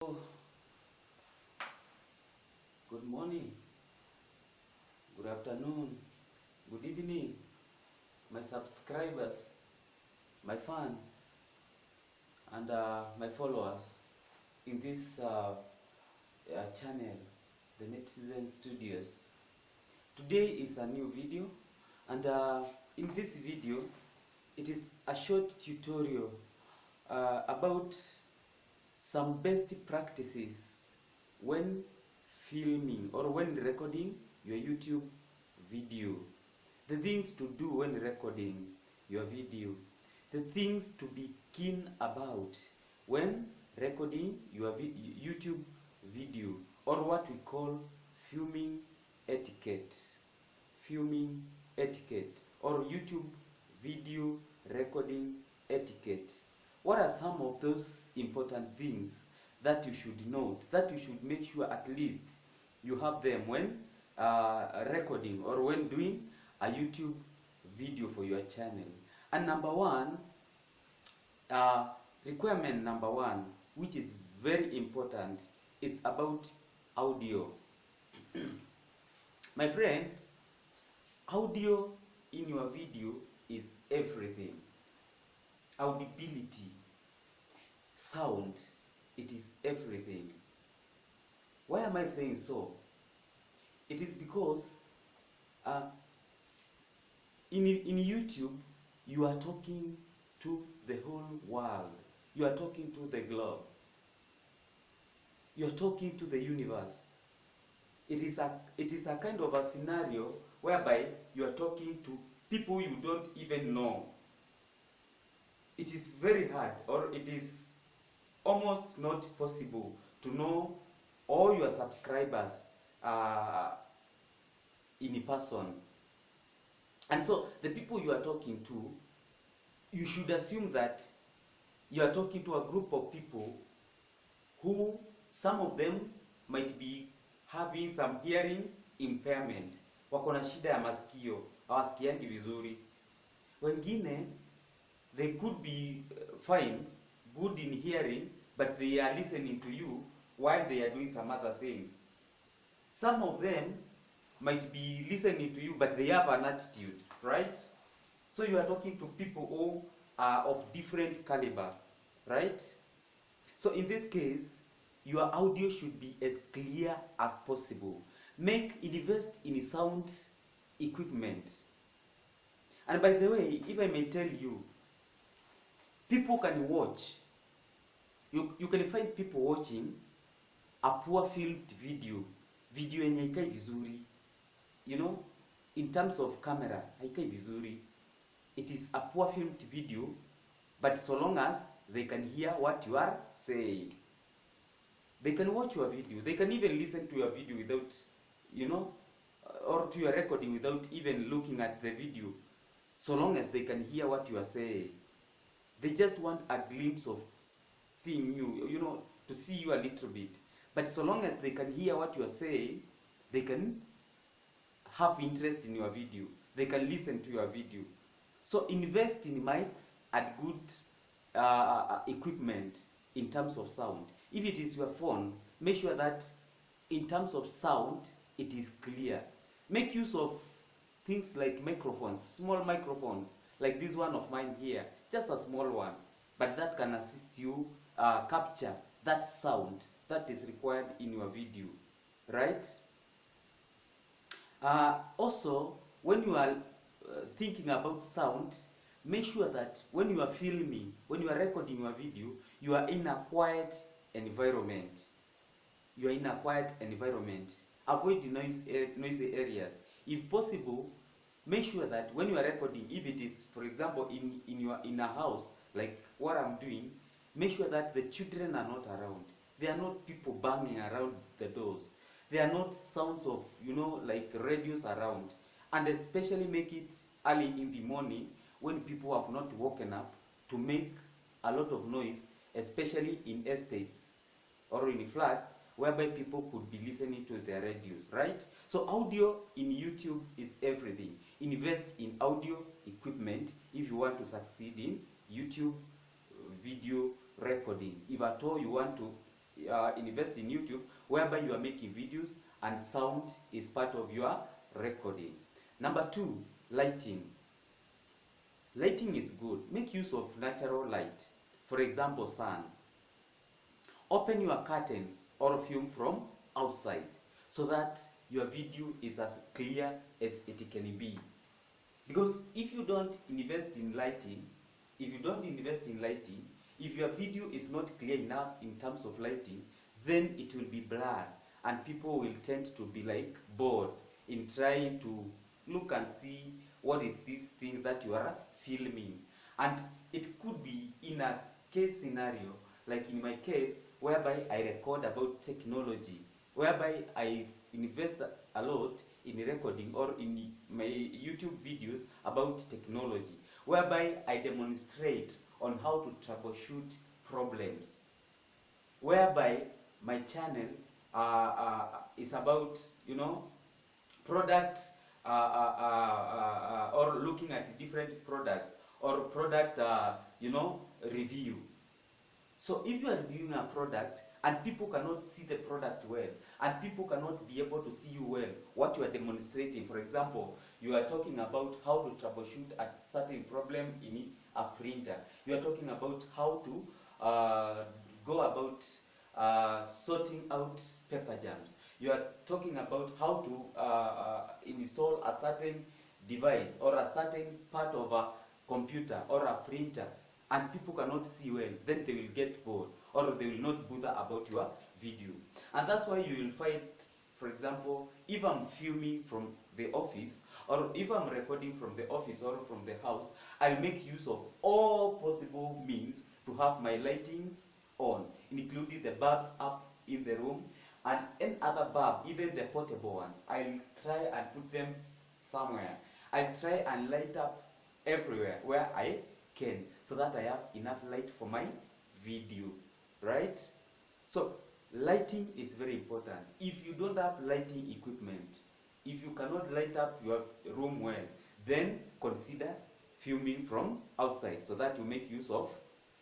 Oh, good morning, good afternoon, good evening, my subscribers, my fans, and my followers in this channel, the Netizen Studios. Today is a new video, and in this video, it is a short tutorial about some best practices when filming or when recording your YouTube video. The things to do when recording your video. The things to be keen about when recording your YouTube video, or what we call filming etiquette. Filming etiquette or YouTube video recording etiquette. What are some of those important things that you should note, that you should make sure at least you have them when recording or when doing a YouTube video for your channel? And number one, requirement number one, which is very important, it's about audio. My friend, audio in your video is everything. Audibility, sound, it is everything. Why am I saying so? It is because in YouTube, you are talking to the whole world. You are talking to the globe. You are talking to the universe. It is a kind of a scenario whereby you are talking to people you don't even know. It is very hard, or it is almost not possible to know all your subscribers in person. And so the people you are talking to, you should assume that you are talking to a group of people who, some of them might be having some hearing impairment, wako na shida ya masikio, hawasikiangi vizuri. Wengine, they could be fine, good in hearing, but they are listening to you while they are doing some other things. Some of them might be listening to you, but they have an attitude, right? So you are talking to people who are of different caliber, right? So in this case, your audio should be as clear as possible. Invest in sound equipment. And by the way, if I may tell you, people can watch. You can find people watching a poor filmed video yenye haikai vizuri. You know, in terms of camera, haikai vizuri. It is a poor filmed video, but so long as they can hear what you are saying, they can watch your video. They can even listen to your video without, or to your recording without even looking at the video, so long as they can hear what you are saying. They just want a glimpse of seeing you, to see you a little bit. But so long as they can hear what you are saying, they can have interest in your video. They can listen to your video. So invest in mics and good equipment in terms of sound. If it is your phone, make sure that in terms of sound, it is clear. Make use of things like microphones, small microphones, like this one of mine here, just a small one, but that can assist you capture that sound that is required in your video, right? Also, when you are thinking about sound, make sure that when you are filming, when you are recording your video, you are in a quiet environment. You are in a quiet environment. Avoid noisy areas. If possible, make sure that when you are recording, if it is, for example, in a house, like what I'm doing, make sure that the children are not around. There are not people banging around the doors. There are not sounds of, like radios around. And especially make it early in the morning when people have not woken up, to make a lot of noise, especially in estates or in flats whereby people could be listening to their radios, right? So audio in YouTube is everything. Invest in audio equipment if you want to succeed in YouTube video recording. If at all you want to invest in YouTube, whereby you are making videos and sound is part of your recording. Number 2, lighting. Lighting is good. Make use of natural light. For example, sun. Open your curtains or film from outside so that your video is as clear as it can be. Because if you don't invest in lighting, if your video is not clear enough in terms of lighting, then it will be blurred and people will tend to be like bored in trying to look and see what is this thing that you are filming. And it could be in a case scenario, like in my case, whereby I record about technology, whereby I invest a lot in recording or in my YouTube videos about technology, whereby I demonstrate on how to troubleshoot problems, whereby my channel is about, you know, product or looking at different products or product review. So if you are reviewing a product and people cannot see the product well, and people cannot be able to see you well, what you are demonstrating, for example, you are talking about how to troubleshoot a certain problem in a printer. You are talking about how to go about sorting out paper jams. You are talking about how to install a certain device or a certain part of a computer or a printer, and people cannot see well, then they will get bored or they will not bother about your video. And that's why you will find, for example, if I'm filming from the office or if I'm recording from the office or from the house, I make use of all possible means to have my lightings on, including the bulbs up in the room and any other bulb, even the portable ones. I'll try and put them somewhere. I'll try and light up everywhere where I can, so that I have enough light for my video, right? So lighting is very important. If you don't have lighting equipment, if you cannot light up your room well, then consider filming from outside so that you make use of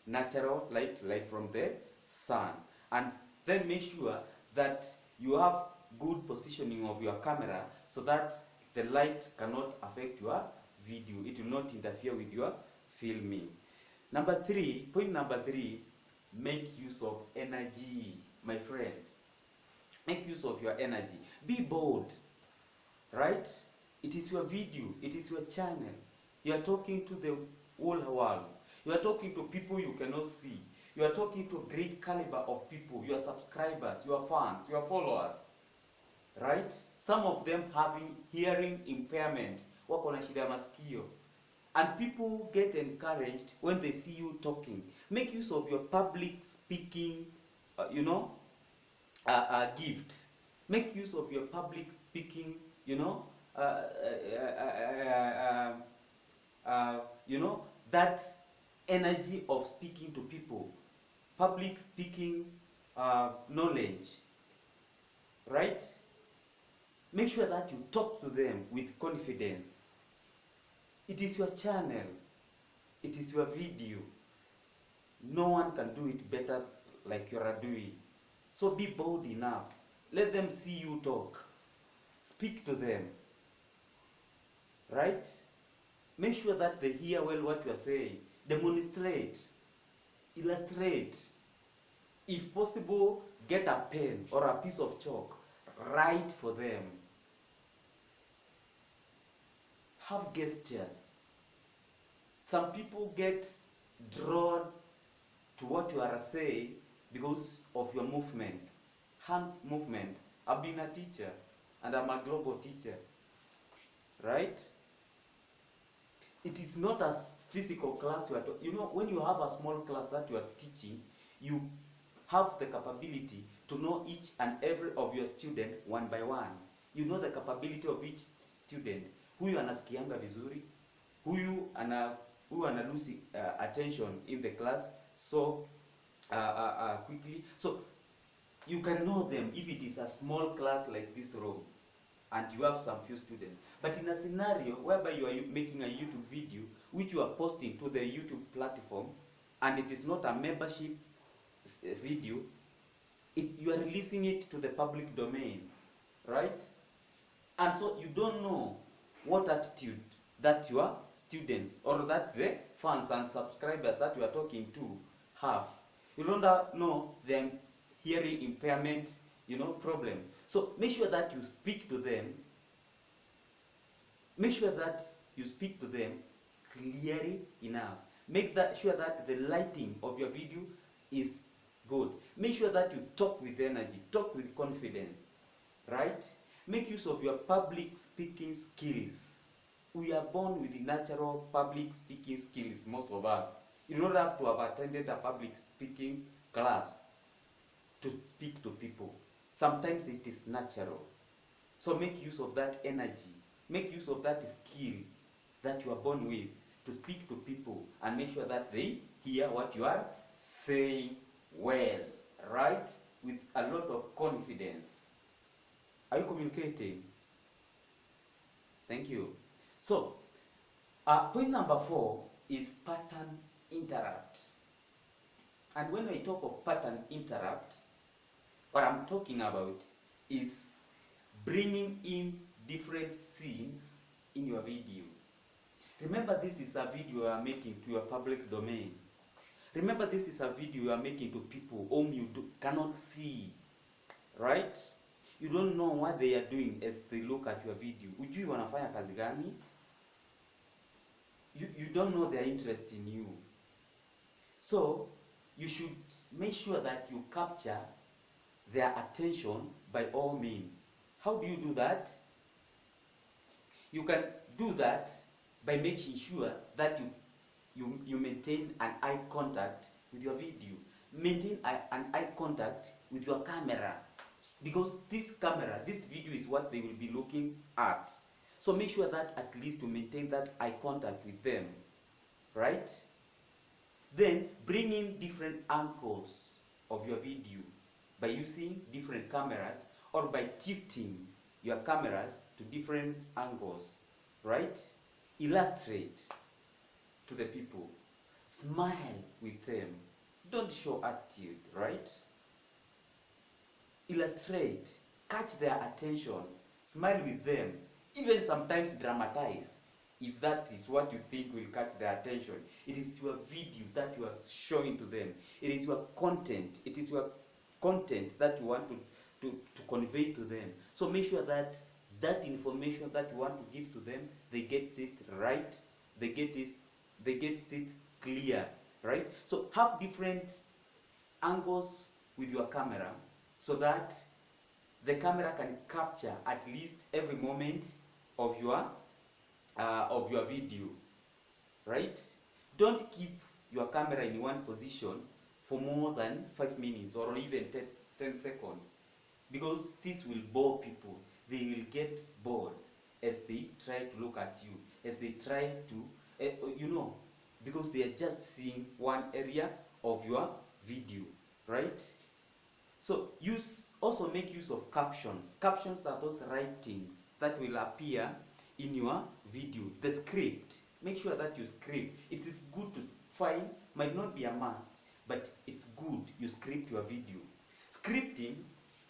natural light, like from the sun. And then make sure that you have good positioning of your camera so that the light cannot affect your video. It will not interfere with your filming. Point number 3, make use of energy, my friend. Make use of your energy. Be bold, right? It is your video, it is your channel. You are talking to the whole world. You are talking to people you cannot see. You are talking to a great caliber of people, your subscribers, your fans, your followers, right? Some of them having hearing impairment, wako na shida masikio. And people get encouraged when they see you talking. Make use of your public speaking, gift. Make use of your public speaking, that energy of speaking to people. Public speaking knowledge, right? Make sure that you talk to them with confidence. It is your channel. It is your video. No one can do it better like you are doing. So be bold enough. Let them see you talk. Speak to them. Right? Make sure that they hear well what you are saying. Demonstrate. Illustrate. If possible, get a pen or a piece of chalk. Write for them. Have gestures. Some people get drawn to what you are saying because of your movement, hand movement. I've been a teacher and I'm a global teacher, right? It is not a physical class you are when you have a small class that you are teaching, you have the capability to know each and every of your student one by one. You know the capability of each student. Huyu anasikianga vizuri, huyu ana lose attention in the class so quickly. So you can know them if it is a small class like this room and you have some few students. But in a scenario whereby you are making a YouTube video which you are posting to the YouTube platform and it is not a membership video, you are releasing it to the public domain, right? And so you don't know what attitude that your students or that the fans and subscribers that you are talking to have. You don't know them hearing impairment, problem. So make sure that you speak to them. Make sure that you speak to them clearly enough. Make sure that the lighting of your video is good. Make sure that you talk with energy, talk with confidence, right? Make use of your public speaking skills. We are born with the natural public speaking skills, most of us. You don't have to have attended a public speaking class to speak to people. Sometimes it is natural. So make use of that energy. Make use of that skill that you are born with to speak to people and make sure that they hear what you are saying well, right? With a lot of confidence. Are you communicating? Thank you. So, point number 4 is pattern interrupt. And when I talk of pattern interrupt, what I'm talking about is bringing in different scenes in your video. Remember, this is a video you are making to your public domain. Remember, this is a video you are making to people whom you cannot see, right? You don't know what they are doing as they look at your video. Ujui wanafanya kazi gani? You don't know their interest in you. So, you should make sure that you capture their attention by all means. How do you do that? You can do that by making sure that you maintain an eye contact with your video. Maintain an eye contact with your camera. Because this video is what they will be looking at. So make sure that at least to maintain that eye contact with them, right? Then bring in different angles of your video by using different cameras or by tilting your cameras to different angles, right? Illustrate to the people. Smile with them. Don't show attitude, right? Illustrate, catch their attention, smile with them, even sometimes dramatize if that is what you think will catch their attention. It is your video that you are showing to them. It is your content. It is your content that you want to convey to them. So make sure that that information that you want to give to them, they get it right, they get it clear, right? So have different angles with your camera so that the camera can capture at least every moment of your video, right? Don't keep your camera in one position for more than 5 minutes or even 10 seconds, because this will bore people. They will get bored as they try to look at you, as they try to, because they are just seeing one area of your video, right? So also make use of captions. Captions are those writings that will appear in your video. The script, make sure that you script. It is good to find, might not be a must, but it's good you script your video. Scripting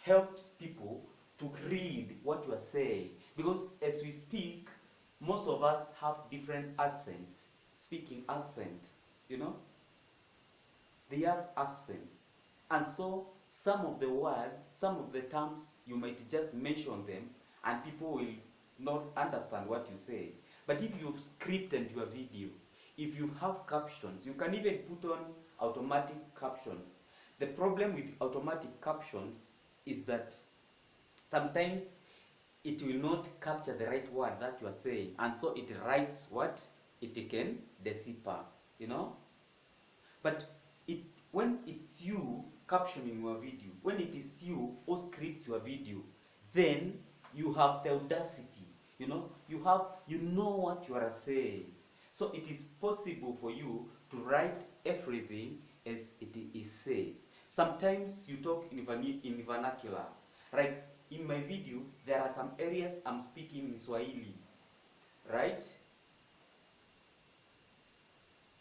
helps people to read what you are saying, because as we speak, most of us have different accents, speaking accent, they have accents, and so some of the words, some of the terms, you might just mention them and people will not understand what you say. But if you've scripted your video, if you have captions, you can even put on automatic captions. The problem with automatic captions is that sometimes it will not capture the right word that you are saying, and so it writes what it can decipher, But when it's you captioning your video, when it is you who scripts your video, then you have the audacity, you know what you are saying. So it is possible for you to write everything as it is said. Sometimes you talk in vernacular. Like in my video, there are some areas I'm speaking in Swahili, right?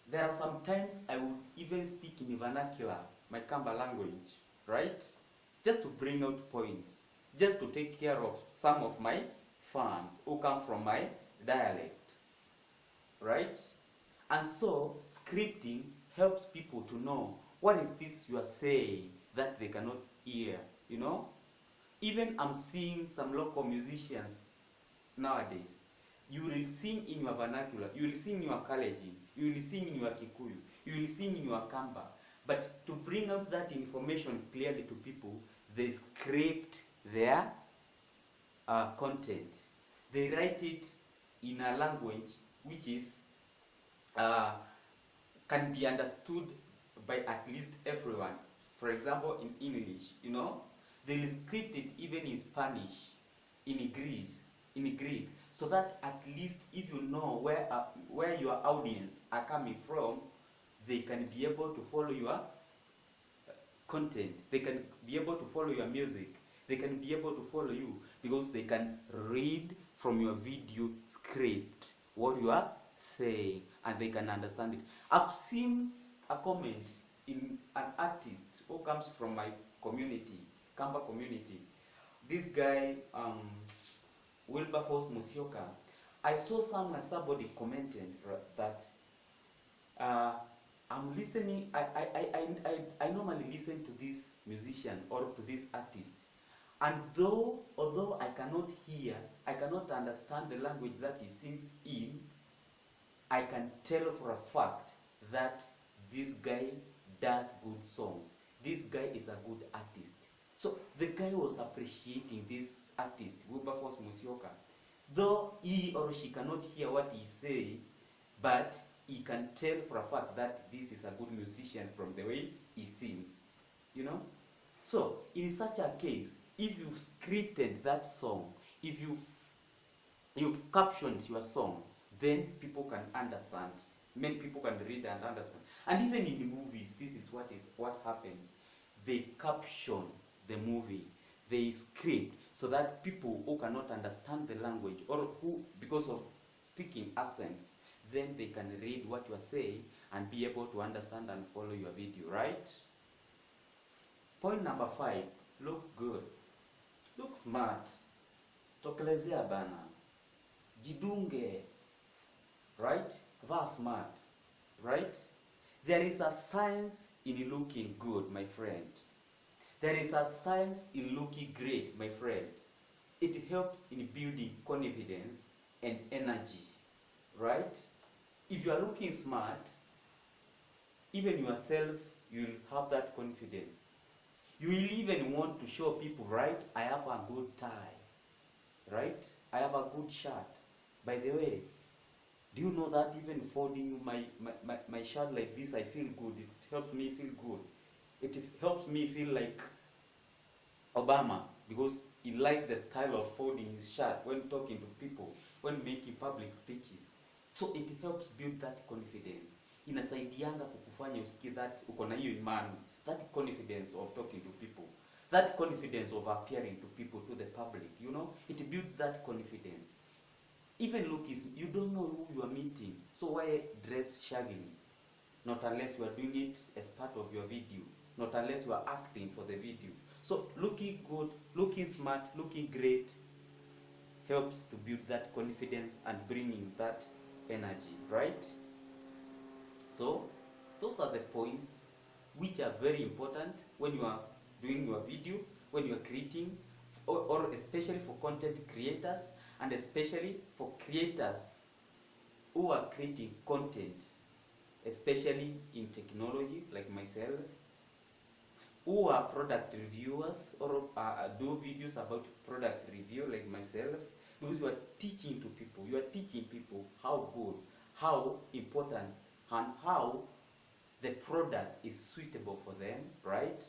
There are some times I would even speak in vernacular, my Kamba language, right? just to bring out points, just to take care of some of my fans who come from my dialect, right? And so scripting helps people to know what is this you are saying that they cannot hear, you know? Even I'm seeing some local musicians nowadays. You will sing in your vernacular, you will sing in your Kalenjin, you will sing in your Kikuyu, you will sing in your Kamba. But to bring out that information clearly to people, they script their content. They write it in a language which is uh, can be understood by at least everyone. For example, in English, you know, they will script it even in Spanish, in Greek, so that at least if you know where your audience are coming from, they can be able to follow your content. They can be able to follow your music. They can be able to follow you because they can read from your video script what you are saying and they can understand it. I've seen a comment in an artist who comes from my community, Kamba community. This guy, Wilberforce Musioka. I saw somebody commented that uh, I'm listening. I normally listen to this musician or to this artist, and although I cannot hear, I cannot understand the language that he sings in, I can tell for a fact that this guy does good songs. This guy is a good artist. So the guy was appreciating this artist, Wilberforce Musioka. Though he or she cannot hear what he say, but he can tell for a fact that this is a good musician from the way he sings. You know? So, in such a case, if you've scripted that song, if you've captioned your song, then people can understand. Many people can read and understand. And even in the movies, this is what happens. They caption the movie, they script so that people who cannot understand the language or who, because of speaking accents, then they can read what you are saying and be able to understand and follow your video, right? Point number 5, look good. Look smart. Tokelezea bana. Jidunge. Right? Vaa smart. Right? There is a science in looking good, my friend. There is a science in looking great, my friend. It helps in building confidence and energy. Right? If you are looking smart, even yourself, you'll have that confidence. You will even want to show people, right? I have a good tie. Right? I have a good shirt. By the way, do you know that even folding my shirt like this, I feel good. It helps me feel good. It helps me feel like Obama because he likes the style of folding his shirt when talking to people, when making public speeches. So it helps build that confidence. Inasaidianga kukufanya usikie that uko na hiyo imani, that confidence of talking to people, that confidence of appearing to people, to the public, you know, it builds that confidence. Even look is, you don't know who you are meeting, so why dress shaggily? Not unless you are doing it as part of your video, not unless you are acting for the video. So looking good, looking smart, looking great helps to build that confidence and bringing that energy, right? So those are the points which are very important when you are doing your video, when you are creating, or especially for content creators, and especially for creators who are creating content, especially in technology like myself, who are product reviewers or do videos about product review like myself, because you are teaching to people, you are teaching people how good, how important, and how the product is suitable for them, right?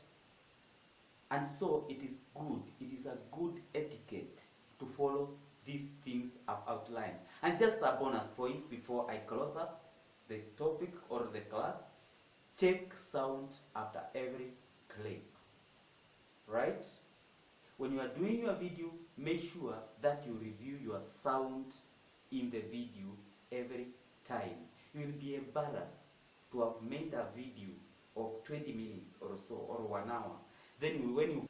And so it is good, it is a good etiquette to follow these things I've outlined. And just a bonus point before I close up the topic or the class, check sound after every clip, right? When you are doing your video, make sure that you review your sound in the video every time. You will be embarrassed to have made a video of 20 minutes or so, or 1 hour. Then when you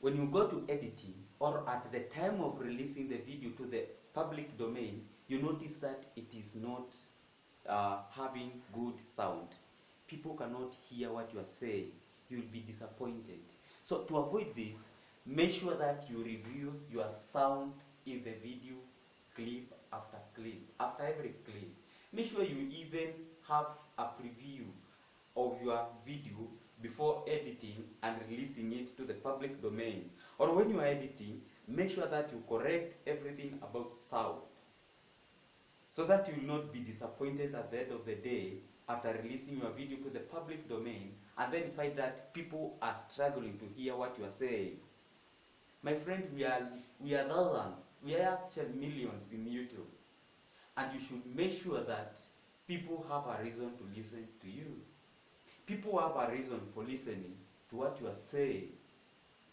when you go to editing, or at the time of releasing the video to the public domain, you notice that it is not having good sound. People cannot hear what you are saying. You will be disappointed. So to avoid this, make sure that you review your sound in the video clip after clip, after every clip. Make sure you even have a preview of your video before editing and releasing it to the public domain. Or when you are editing, make sure that you correct everything about sound, so that you will not be disappointed at the end of the day after releasing your video to the public domain and then find that people are struggling to hear what you are saying. My friend, we are thousands, we are actually millions in YouTube, and you should make sure that people have a reason to listen to you. People have a reason for listening to what you are saying.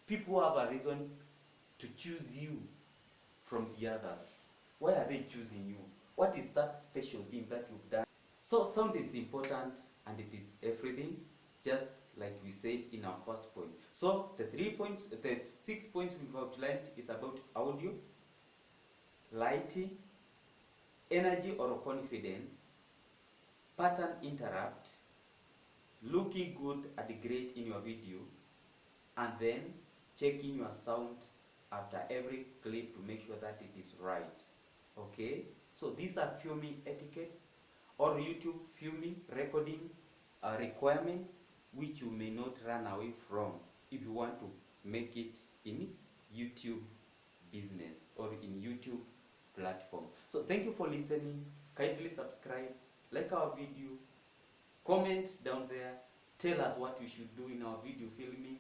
People have a reason to choose you from the others. Why are they choosing you? What is that special thing that you've done? So sound is important and it is everything, just like we said in our first point. So the 6 points we've outlined is about audio, lighting, energy or confidence, pattern interrupt, looking good and great in your video, and then checking your sound after every clip to make sure that it is right. Okay, so these are filming etiquettes or YouTube filming recording requirements which you may not run away from if you want to make it in YouTube business or in YouTube platform. So thank you for listening. Kindly subscribe, like our video, comment down there, tell us what we should do in our video filming,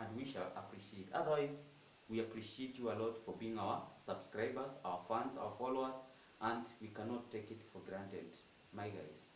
and we shall appreciate. Otherwise, we appreciate you a lot for being our subscribers, our fans, our followers, and we cannot take it for granted. My guys.